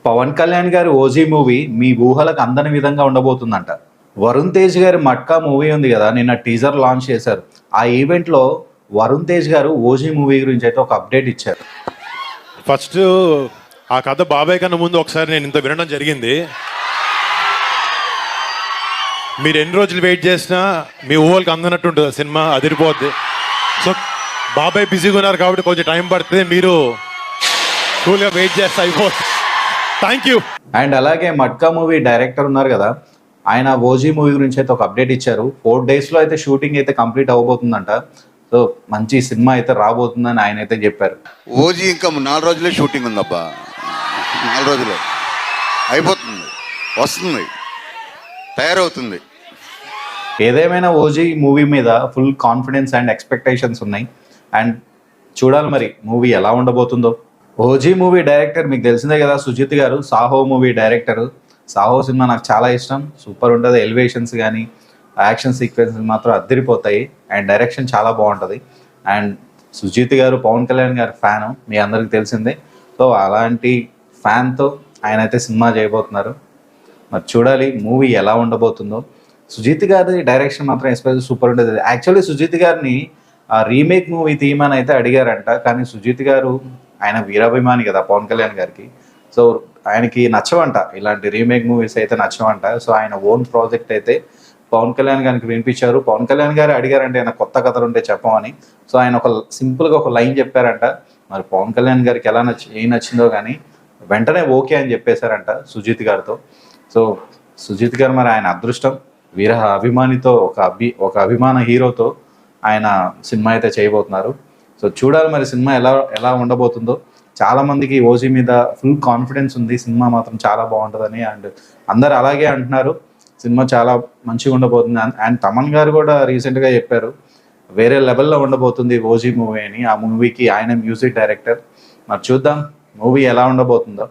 పవన్ కళ్యాణ్ గారి OG movie మీ ఊహలకు అందని విధంగా ఉండబోతుందంట. వరుణ్ తేజ్ గారి మట్కా మూవీ ఉంది కదా, నిన్న టీజర్ లాంచ్ చేశారు. ఆ ఈవెంట్లో వరుణ్ తేజ్ గారు ఓజీ మూవీ గురించి అయితే ఒక అప్డేట్ ఇచ్చారు. ఫస్ట్ ఆ కథ బాబాయ్ కన్నా ముందు ఒకసారి నేను ఇంత వినడం జరిగింది. మీరు ఎన్ని రోజులు వెయిట్ చేసినా మీ ఊహలకు అందనట్టు ఉంటుంది సినిమా, అదిరిపోద్ది. సో బాబాయ్ బిజీగా ఉన్నారు కాబట్టి కొంచెం టైం పడుతుంది, మీరు కూల్గా వెయిట్ చేస్తే అయిపోతుంది. Thank you. అండ్ అలాగే మట్కా మూవీ డైరెక్టర్ ఉన్నారు కదా, ఆయన ఓజీ మూవీ గురించి అయితే ఒక అప్డేట్ ఇచ్చారు. 4 daysలో అయితే షూటింగ్ అయితే కంప్లీట్ అవబోతుందంట. సో మంచి సినిమా అయితే రాబోతుందని ఆయన అయితే చెప్పారు. ఓజీ ఇంకా 4 రోజులే షూటింగ్ ఉందబ్బా, 4 రోజులే అయిపోతుంది, వస్తుంది, తయారవుతుంది. ఏదేమైనా ఓజీ మూవీ మీద ఫుల్ కాన్ఫిడెన్స్ అండ్ ఎక్స్పెక్టేషన్స్ ఉన్నాయి. అండ్ చూడాలి మరి మూవీ ఎలా ఉండబోతుందో. ఓజీ మూవీ డైరెక్టర్ మీకు తెలిసిందే కదా, సుజిత్ గారు. Saaho movie director. Saaho cinema నాకు చాలా ఇష్టం, సూపర్ ఉంటుంది. ఎలివేషన్స్ కానీ యాక్షన్ సీక్వెన్సెస్ మాత్రం అద్దరిపోతాయి. అండ్ డైరెక్షన్ చాలా బాగుంటుంది. అండ్ సుజిత్ గారు పవన్ కళ్యాణ్ గారి ఫ్యాను, మీ అందరికి తెలిసిందే. సో అలాంటి ఫ్యాన్తో ఆయన అయితే సినిమా చేయబోతున్నారు. మరి చూడాలి మూవీ ఎలా ఉండబోతుందో. సుజిత్ గారి డైరెక్షన్ మాత్రం ఎస్పెషల్ సూపర్ ఉంటుంది. యాక్చువల్లీ సుజిత్ గారిని రీమేక్ మూవీ తీయమని అయితే అడిగారంట, కానీ సుజిత్ గారు ఆయన వీరాభిమాని కదా పవన్ కళ్యాణ్ గారికి. సో ఆయనకి నచ్చవంట, ఇలాంటి రీమేక్ మూవీస్ అయితే నచ్చవంట. సో ఆయన ఓన్ ప్రాజెక్ట్ అయితే పవన్ కళ్యాణ్ గారికి వినిపించారు. పవన్ కళ్యాణ్ గారు అడిగారంటే ఆయన కొత్త కథలు ఉంటే చెప్పమని. సో ఆయన ఒక సింపుల్గా ఒక లైన్ చెప్పారంట. మరి పవన్ కళ్యాణ్ గారికి ఏం నచ్చిందో కానీ వెంటనే ఓకే అని చెప్పేశారంట సుజిత్ గారితో. సో సుజిత్ గారు మరి ఆయన అదృష్టం, వీర అభిమానితో ఒక అభిమాన హీరోతో ఆయన సినిమా అయితే చేయబోతున్నారు. సో చూడాలి మరి సినిమా ఎలా ఉండబోతుందో. చాలామందికి ఓజీ మీద ఫుల్ కాన్ఫిడెన్స్ ఉంది, సినిమా మాత్రం చాలా బాగుంటుందని. అండ్ అందరు అలాగే అంటున్నారు, సినిమా చాలా మంచిగా ఉండబోతుంది. అండ్ తమన్ గారు కూడా రీసెంట్గా చెప్పారు వేరే లెవెల్లో ఉండబోతుంది ఓజీ మూవీ అని. ఆ మూవీకి ఆయన మ్యూజిక్ డైరెక్టర్. మరి చూద్దాం మూవీ ఎలా ఉండబోతుందో.